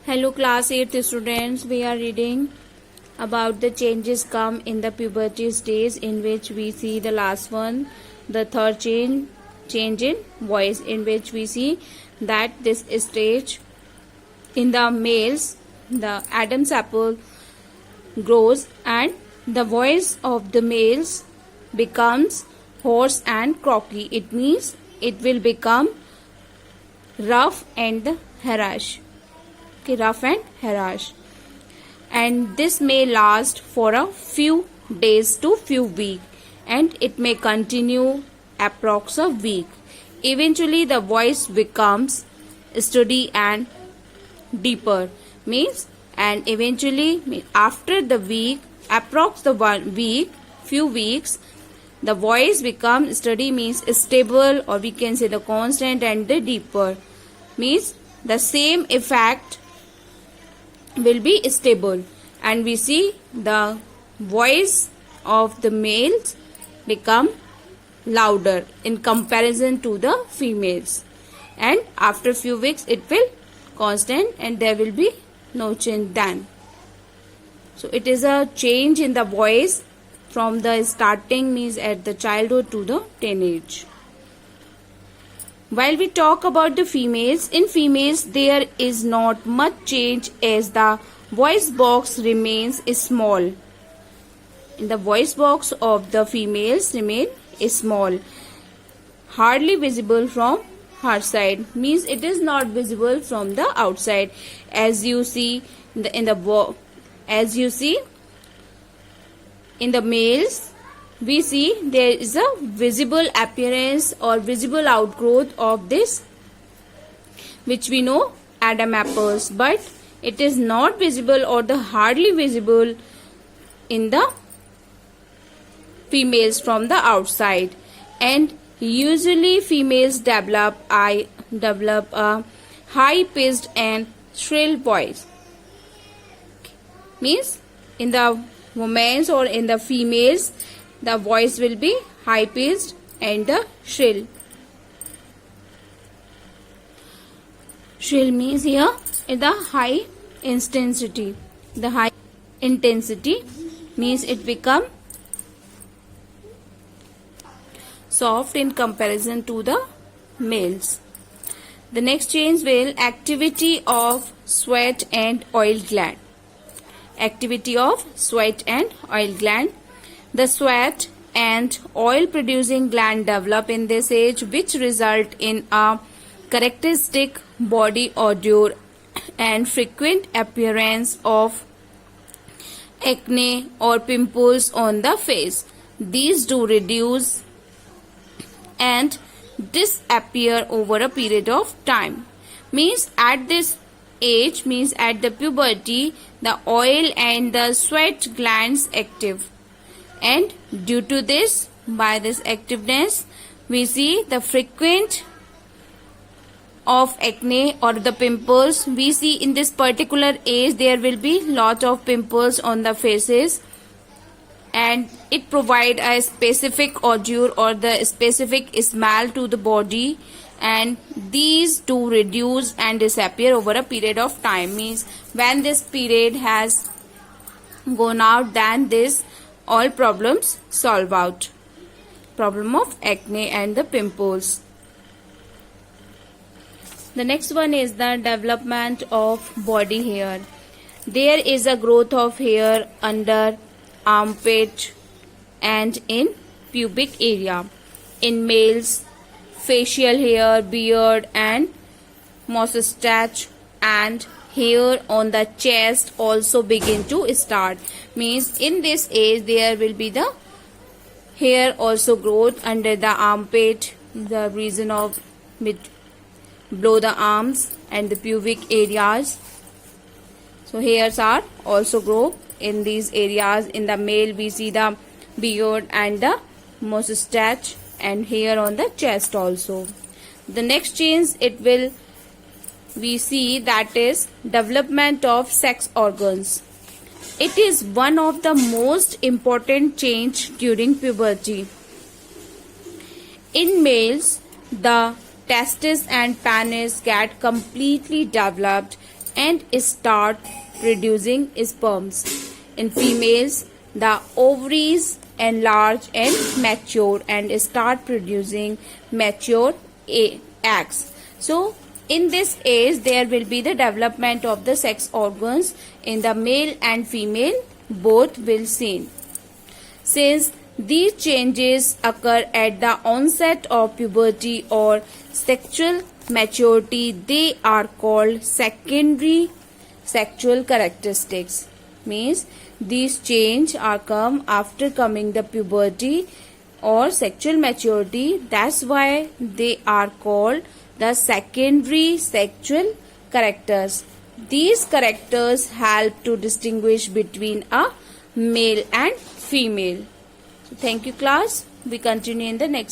Hello class 8th students, we are reading about the changes come in the puberty stage, in which we see the last one, the third change in voice, in which we see that this stage in the males, the Adam's apple grows and the voice of the males becomes hoarse and croaky. It means it will become rough and harsh. Okay, rough and harsh. And this may last for a few days to few weeks, and it may continue approx a week. Eventually the voice becomes steady and deeper, means, and eventually after the week, approx the 1 week, few weeks, the voice becomes steady, means stable, or we can say the constant, and the deeper means the same effect will be stable, and we see the voice of the males become louder in comparison to the females, and after few weeks it will constant and there will be no change then. So it is a change in the voice from the starting, means at the childhood to the teenage. While we talk about the females, in females there is not much change as the voice box remains small. In the voice box of the females remain small, hardly visible from her side, means it is not visible from the outside. As you see in the males, we see there is a visible appearance or visible outgrowth of this, which we know Adam apples, but it is not visible or the hardly visible in the females from the outside. And usually females develop a high pitched and shrill voice, means in the women's or in the females the voice will be high pitched and the shrill. Shrill means here in the high intensity. The high intensity means it become soft in comparison to the males. The next change will activity of sweat and oil gland. Activity of sweat and oil gland. The sweat and oil producing gland develop in this age, which result in a characteristic body odor and frequent appearance of acne or pimples on the face. These do reduce and disappear over a period of time. Means at this age, means at the puberty, the oil and the sweat glands active, and due to this, by this activeness, we see the frequent of acne or the pimples. We see in this particular age there will be lot of pimples on the faces, and it provide a specific odor or the specific smell to the body, and these do reduce and disappear over a period of time. Means when this period has gone out, then this all problems solve out. Problem of acne and the pimples. The next one is the development of body hair. There is a growth of hair under armpit and in pubic area. In males, facial hair, beard and mustache and hair on the chest also begin to start. Means in this age there will be the hair also growth under the armpit, the region of below the arms and the pubic areas. So hairs are also grow in these areas. In the male we see the beard and the mustache and hair on the chest also. The next change we see that is development of sex organs. It is one of the most important change during puberty. In males, the testes and penis get completely developed and start producing sperms. In females, the ovaries enlarge and mature and start producing mature eggs. So, in this age, there will be the development of the sex organs in the male and female, both will seen. Since these changes occur at the onset of puberty or sexual maturity, they are called secondary sexual characteristics. Means these changes are come after coming the puberty or sexual maturity. That's why they are called the secondary sexual characters. These characters help to distinguish between a male and female. So thank you class. We continue in the next.